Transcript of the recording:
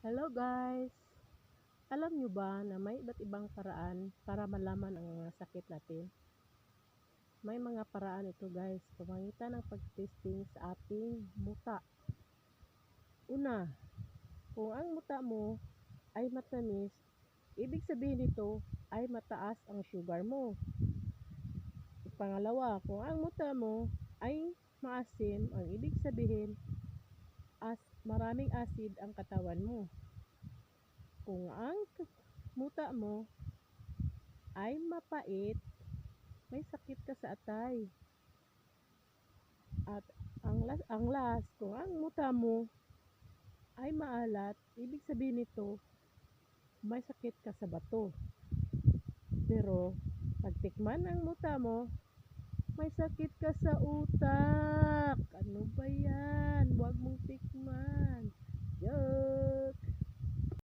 Hello guys! Alam nyo ba na may iba't ibang paraan para malaman ang mga sakit natin? May mga paraan ito guys, pamamagitan ng pag-testing sa ating muta. Una, kung ang muta mo ay matamis, ibig sabihin nito ay mataas ang sugar mo. Pangalawa, kung ang muta mo ay maasim, ang ibig sabihin maraming acid ang katawan mo. Kung ang muta mo ay mapait, may sakit ka sa atay. At ang last, kung ang muta mo ay maalat, ibig sabihin nito, may sakit ka sa bato. Pero, pag tikman ang muta mo, may sakit ka sa utak. Ano ba yan? Huwag mong tikman. Yo!